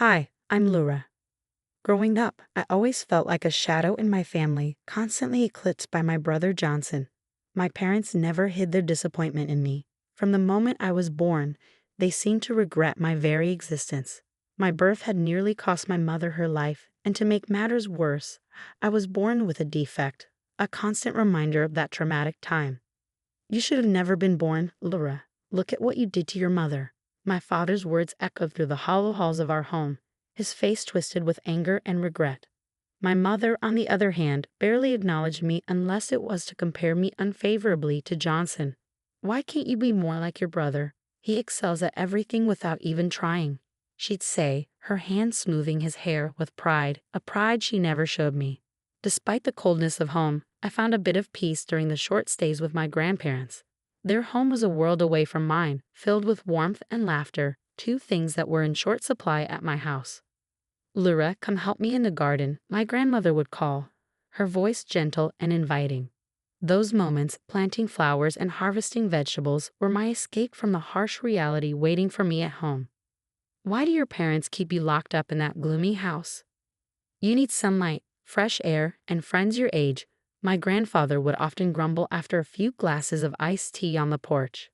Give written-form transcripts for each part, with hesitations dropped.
Hi, I'm Lura. Growing up, I always felt like a shadow in my family, constantly eclipsed by my brother Johnson. My parents never hid their disappointment in me. From the moment I was born, they seemed to regret my very existence. My birth had nearly cost my mother her life, and to make matters worse, I was born with a defect, a constant reminder of that traumatic time. You should have never been born, Lura. Look at what you did to your mother. My father's words echoed through the hollow halls of our home, his face twisted with anger and regret. My mother, on the other hand, barely acknowledged me unless it was to compare me unfavorably to Johnson. Why can't you be more like your brother? He excels at everything without even trying, she'd say, her hand smoothing his hair with pride, a pride she never showed me. Despite the coldness of home, I found a bit of peace during the short stays with my grandparents. Their home was a world away from mine, filled with warmth and laughter, two things that were in short supply at my house. Lura, come help me in the garden, my grandmother would call, her voice gentle and inviting. Those moments, planting flowers and harvesting vegetables, were my escape from the harsh reality waiting for me at home. Why do your parents keep you locked up in that gloomy house? You need sunlight, fresh air, and friends your age, my grandfather would often grumble after a few glasses of iced tea on the porch.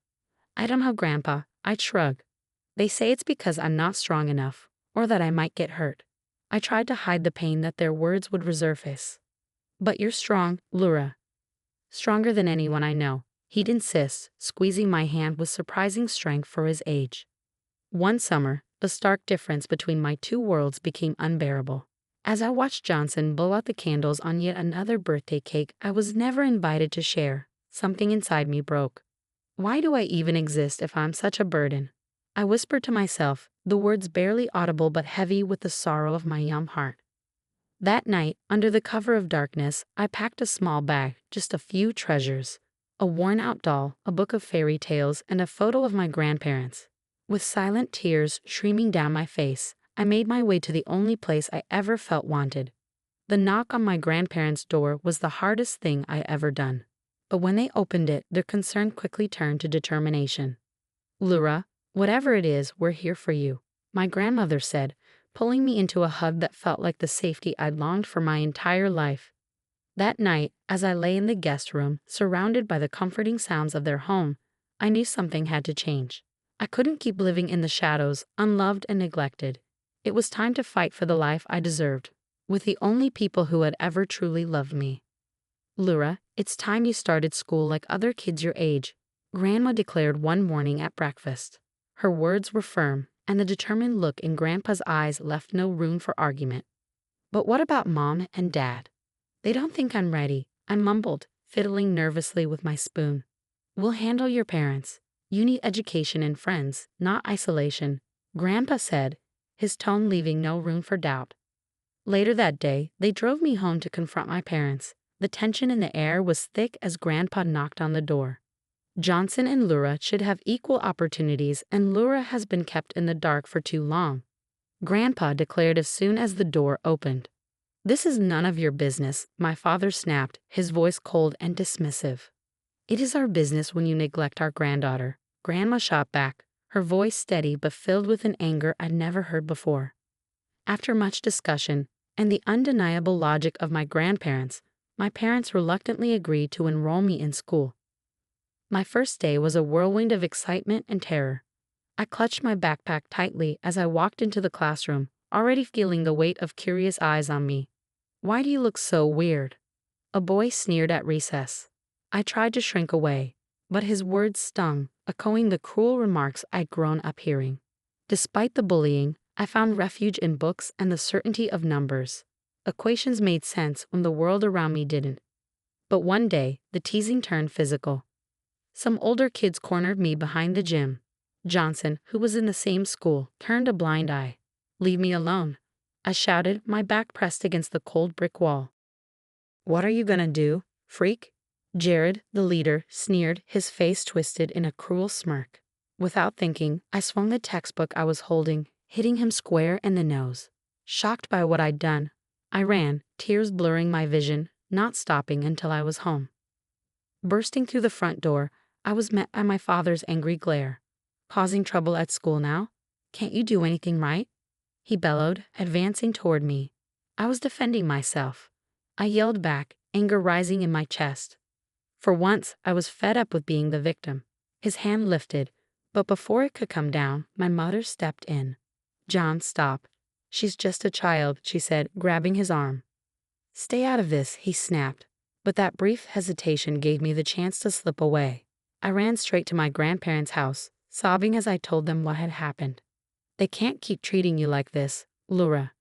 I don't know, Grandpa, I'd shrug. They say it's because I'm not strong enough, or that I might get hurt. I tried to hide the pain that their words would resurface. But you're strong, Lura. Stronger than anyone I know, he'd insist, squeezing my hand with surprising strength for his age. One summer, the stark difference between my two worlds became unbearable. As I watched Johnson blow out the candles on yet another birthday cake I was never invited to share, something inside me broke. Why do I even exist if I'm such a burden? I whispered to myself, the words barely audible but heavy with the sorrow of my young heart. That night, under the cover of darkness, I packed a small bag, just a few treasures. A worn-out doll, a book of fairy tales, and a photo of my grandparents. With silent tears streaming down my face, I made my way to the only place I ever felt wanted. The knock on my grandparents' door was the hardest thing I ever done. But when they opened it, their concern quickly turned to determination. Lura, whatever it is, we're here for you, my grandmother said, pulling me into a hug that felt like the safety I'd longed for my entire life. That night, as I lay in the guest room, surrounded by the comforting sounds of their home, I knew something had to change. I couldn't keep living in the shadows, unloved and neglected. It was time to fight for the life I deserved, with the only people who had ever truly loved me. Lura, it's time you started school like other kids your age, Grandma declared one morning at breakfast. Her words were firm, and the determined look in Grandpa's eyes left no room for argument. But what about Mom and Dad? They don't think I'm ready, I mumbled, fiddling nervously with my spoon. We'll handle your parents. You need education and friends, not isolation, Grandpa said, his tone leaving no room for doubt. Later that day, they drove me home to confront my parents. The tension in the air was thick as Grandpa knocked on the door. Johnson and Lura should have equal opportunities, and Lura has been kept in the dark for too long, Grandpa declared as soon as the door opened. This is none of your business, my father snapped, his voice cold and dismissive. It is our business when you neglect our granddaughter, Grandma shot back, her voice steady but filled with an anger I'd never heard before. After much discussion, and the undeniable logic of my grandparents, my parents reluctantly agreed to enroll me in school. My first day was a whirlwind of excitement and terror. I clutched my backpack tightly as I walked into the classroom, already feeling the weight of curious eyes on me. Why do you look so weird? A boy sneered at recess. I tried to shrink away, but his words stung, echoing the cruel remarks I'd grown up hearing. Despite the bullying, I found refuge in books and the certainty of numbers. Equations made sense when the world around me didn't. But one day, the teasing turned physical. Some older kids cornered me behind the gym. Johnson, who was in the same school, turned a blind eye. "Leave me alone," I shouted, my back pressed against the cold brick wall. "What are you gonna do, freak?" Jared, the leader, sneered, his face twisted in a cruel smirk. Without thinking, I swung the textbook I was holding, hitting him square in the nose. Shocked by what I'd done, I ran, tears blurring my vision, not stopping until I was home. Bursting through the front door, I was met by my father's angry glare. "Causing trouble at school now? Can't you do anything right?" he bellowed, advancing toward me. I was defending myself. I yelled back, anger rising in my chest. For once, I was fed up with being the victim. His hand lifted, but before it could come down, my mother stepped in. "John, stop. She's just a child," she said, grabbing his arm. "Stay out of this," he snapped. But that brief hesitation gave me the chance to slip away. I ran straight to my grandparents' house, sobbing as I told them what had happened. "They can't keep treating you like this, Lura."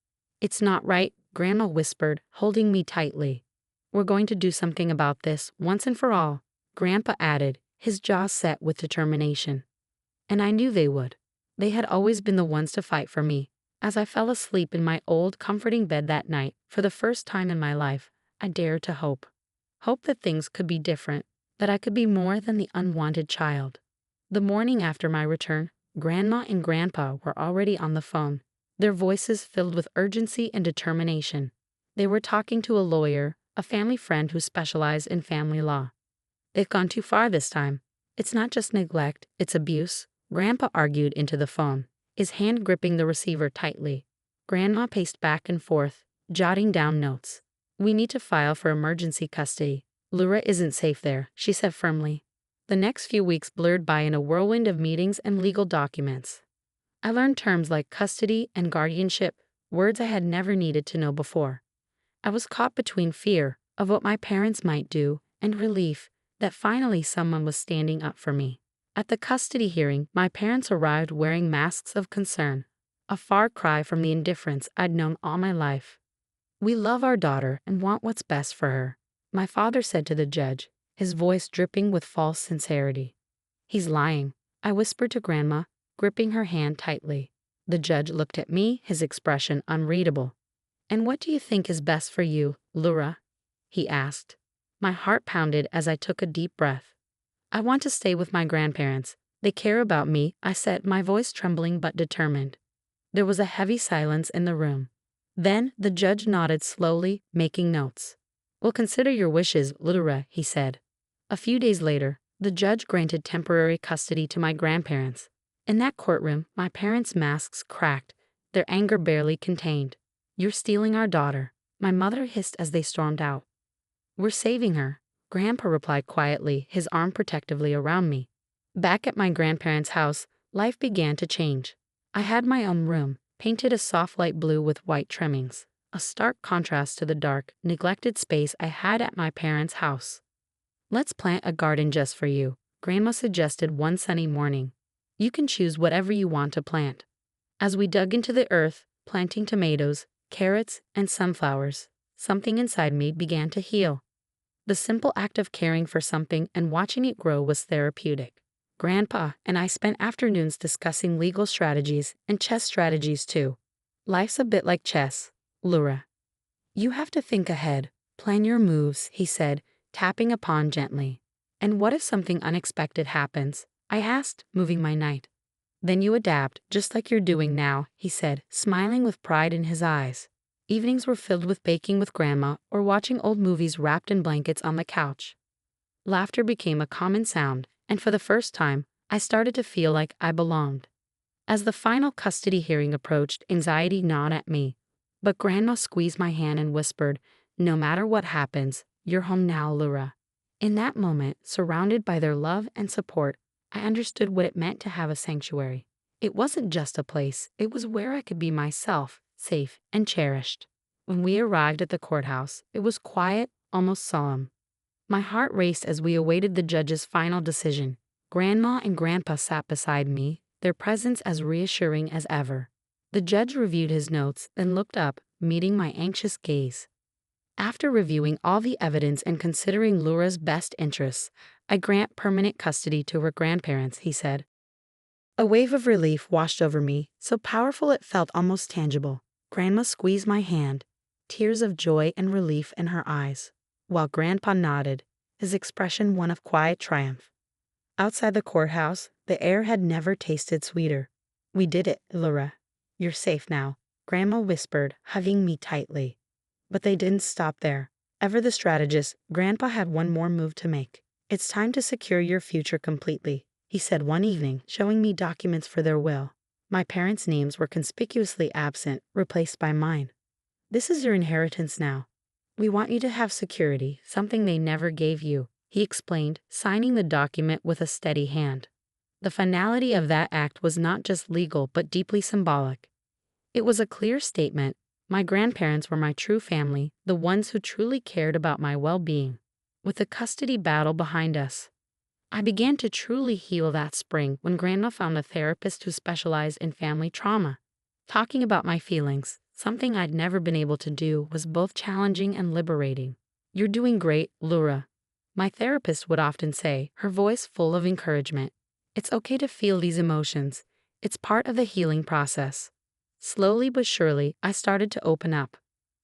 "It's not right," Grandma whispered, holding me tightly. "We're going to do something about this, once and for all," Grandpa added, his jaw set with determination. And I knew they would. They had always been the ones to fight for me. As I fell asleep in my old, comforting bed that night, for the first time in my life, I dared to hope. Hope that things could be different, that I could be more than the unwanted child. The morning after my return, Grandma and Grandpa were already on the phone, their voices filled with urgency and determination. They were talking to a lawyer, a family friend who specialized in family law. "They've gone too far this time. It's not just neglect, it's abuse," Grandpa argued into the phone, his hand gripping the receiver tightly. Grandma paced back and forth, jotting down notes. "We need to file for emergency custody. Lura isn't safe there," she said firmly. The next few weeks blurred by in a whirlwind of meetings and legal documents. I learned terms like custody and guardianship, words I had never needed to know before. I was caught between fear of what my parents might do and relief that finally someone was standing up for me. At the custody hearing, my parents arrived wearing masks of concern, a far cry from the indifference I'd known all my life. "We love our daughter and want what's best for her," my father said to the judge, his voice dripping with false sincerity. "He's lying," I whispered to Grandma, gripping her hand tightly. The judge looked at me, his expression unreadable. "And what do you think is best for you, Lura?" he asked. My heart pounded as I took a deep breath. "I want to stay with my grandparents. They care about me," I said, my voice trembling but determined. There was a heavy silence in the room. Then the judge nodded slowly, making notes. "We'll consider your wishes, Lura," he said. A few days later, the judge granted temporary custody to my grandparents. In that courtroom, my parents' masks cracked, their anger barely contained. "You're stealing our daughter," my mother hissed as they stormed out. "We're saving her," Grandpa replied quietly, his arm protectively around me. Back at my grandparents' house, life began to change. I had my own room, painted a soft light blue with white trimmings, a stark contrast to the dark, neglected space I had at my parents' house. "Let's plant a garden just for you," Grandma suggested one sunny morning. "You can choose whatever you want to plant." As we dug into the earth, planting tomatoes, carrots, and sunflowers, something inside me began to heal. The simple act of caring for something and watching it grow was therapeutic. Grandpa and I spent afternoons discussing legal strategies and chess strategies too. "Life's a bit like chess, Lura. You have to think ahead, plan your moves," he said, tapping a pawn gently. "And what if something unexpected happens?" I asked, moving my knight. "Then you adapt, just like you're doing now," he said, smiling with pride in his eyes. Evenings were filled with baking with Grandma or watching old movies wrapped in blankets on the couch. Laughter became a common sound, and for the first time, I started to feel like I belonged. As the final custody hearing approached, anxiety gnawed at me. But Grandma squeezed my hand and whispered, "No matter what happens, you're home now, Lura." In that moment, surrounded by their love and support, I understood what it meant to have a sanctuary. It wasn't just a place, it was where I could be myself, safe and cherished. When we arrived at the courthouse, it was quiet, almost solemn. My heart raced as we awaited the judge's final decision. Grandma and Grandpa sat beside me, their presence as reassuring as ever. The judge reviewed his notes, then looked up, meeting my anxious gaze. "After reviewing all the evidence and considering Lura's best interests, I grant permanent custody to her grandparents," he said. A wave of relief washed over me, so powerful it felt almost tangible. Grandma squeezed my hand, tears of joy and relief in her eyes, while Grandpa nodded, his expression one of quiet triumph. Outside the courthouse, the air had never tasted sweeter. "We did it, Lura. You're safe now," Grandma whispered, hugging me tightly. But they didn't stop there. Ever the strategist, Grandpa had one more move to make. "It's time to secure your future completely," he said one evening, showing me documents for their will. My parents' names were conspicuously absent, replaced by mine. This is your inheritance now. We want you to have security, something they never gave you, he explained, signing the document with a steady hand. The finality of that act was not just legal but deeply symbolic. It was a clear statement. My grandparents were my true family, the ones who truly cared about my well-being. With the custody battle behind us, I began to truly heal that spring when Grandma found a therapist who specialized in family trauma. Talking about my feelings, something I'd never been able to do, was both challenging and liberating. "You're doing great, Lura," my therapist would often say, her voice full of encouragement. "It's okay to feel these emotions. It's part of the healing process." Slowly but surely, I started to open up.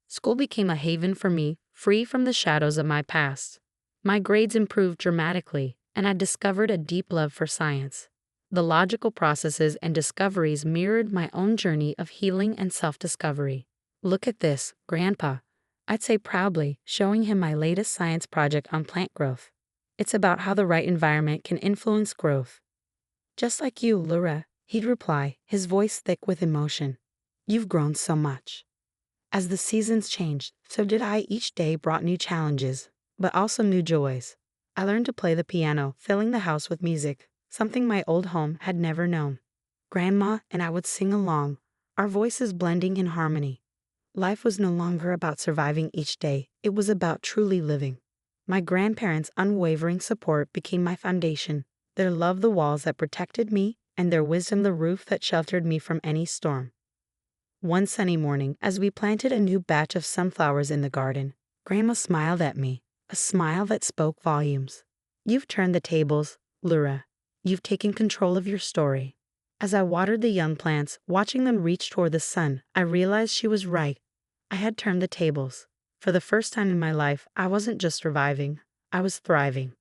School became a haven for me, free from the shadows of my past. My grades improved dramatically, and I discovered a deep love for science. The logical processes and discoveries mirrored my own journey of healing and self-discovery. "Look at this, Grandpa," I'd say proudly, showing him my latest science project on plant growth. "It's about how the right environment can influence growth." "Just like you, Lura," he'd reply, his voice thick with emotion. "You've grown so much." As the seasons changed, so did I. Each day brought new challenges, but also new joys. I learned to play the piano, filling the house with music, something my old home had never known. Grandma and I would sing along, our voices blending in harmony. Life was no longer about surviving each day, it was about truly living. My grandparents' unwavering support became my foundation, their love the walls that protected me, and their wisdom the roof that sheltered me from any storm. One sunny morning, as we planted a new batch of sunflowers in the garden, Grandma smiled at me, a smile that spoke volumes. "You've turned the tables, Lura. You've taken control of your story." As I watered the young plants, watching them reach toward the sun, I realized she was right. I had turned the tables. For the first time in my life, I wasn't just surviving, I was thriving.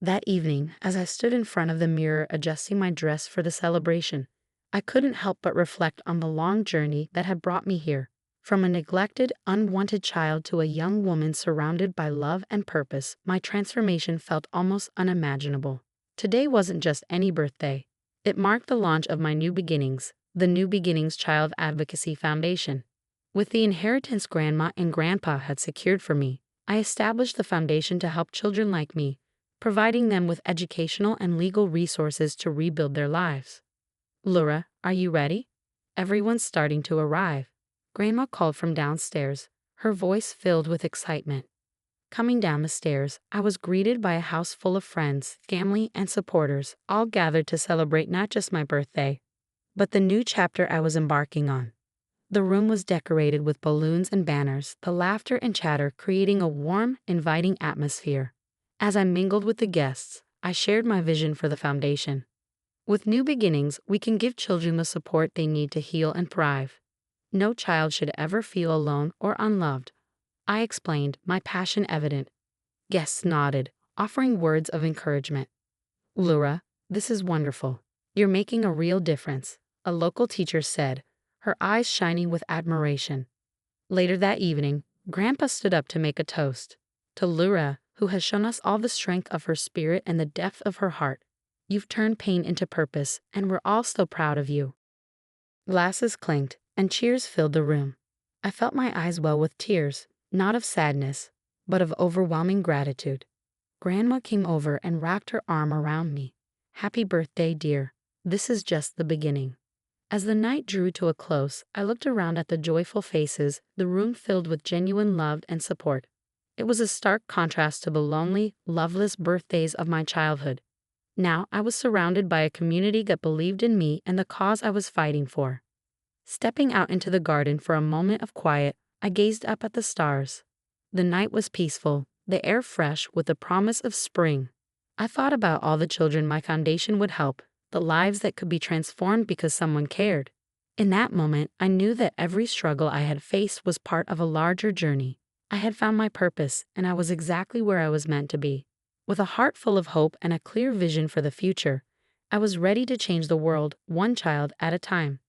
That evening, as I stood in front of the mirror adjusting my dress for the celebration, I couldn't help but reflect on the long journey that had brought me here. From a neglected, unwanted child to a young woman surrounded by love and purpose, my transformation felt almost unimaginable. Today wasn't just any birthday. It marked the launch of my New Beginnings, the New Beginnings Child Advocacy Foundation. With the inheritance Grandma and Grandpa had secured for me, I established the foundation to help children like me, providing them with educational and legal resources to rebuild their lives. "Lura, are you ready?" "Everyone's starting to arrive," Grandma called from downstairs, her voice filled with excitement. Coming down the stairs, I was greeted by a house full of friends, family, and supporters, all gathered to celebrate not just my birthday, but the new chapter I was embarking on. The room was decorated with balloons and banners, the laughter and chatter creating a warm, inviting atmosphere. As I mingled with the guests, I shared my vision for the foundation. With New Beginnings, we can give children the support they need to heal and thrive. No child should ever feel alone or unloved, I explained, my passion evident. Guests nodded, offering words of encouragement. "Lura, this is wonderful. You're making a real difference," a local teacher said, her eyes shining with admiration. Later that evening, Grandpa stood up to make a toast. "To Lura, who has shown us all the strength of her spirit and the depth of her heart. You've turned pain into purpose, and we're all so proud of you." Glasses clinked, and cheers filled the room. I felt my eyes well with tears, not of sadness, but of overwhelming gratitude. Grandma came over and wrapped her arm around me. "Happy birthday, dear. This is just the beginning." As the night drew to a close, I looked around at the joyful faces, the room filled with genuine love and support. It was a stark contrast to the lonely, loveless birthdays of my childhood. Now I was surrounded by a community that believed in me and the cause I was fighting for. Stepping out into the garden for a moment of quiet, I gazed up at the stars. The night was peaceful, the air fresh with the promise of spring. I thought about all the children my foundation would help, the lives that could be transformed because someone cared. In that moment, I knew that every struggle I had faced was part of a larger journey. I had found my purpose, and I was exactly where I was meant to be. With a heart full of hope and a clear vision for the future, I was ready to change the world, one child at a time.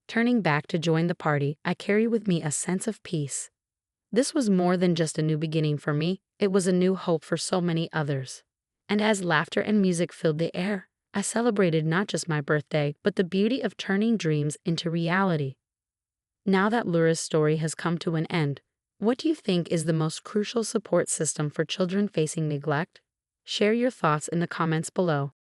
Turning back to join the party, I carried with me a sense of peace. This was more than just a new beginning for me, it was a new hope for so many others. And as laughter and music filled the air, I celebrated not just my birthday, but the beauty of turning dreams into reality. Now that Lura's story has come to an end, what do you think is the most crucial support system for children facing neglect? Share your thoughts in the comments below.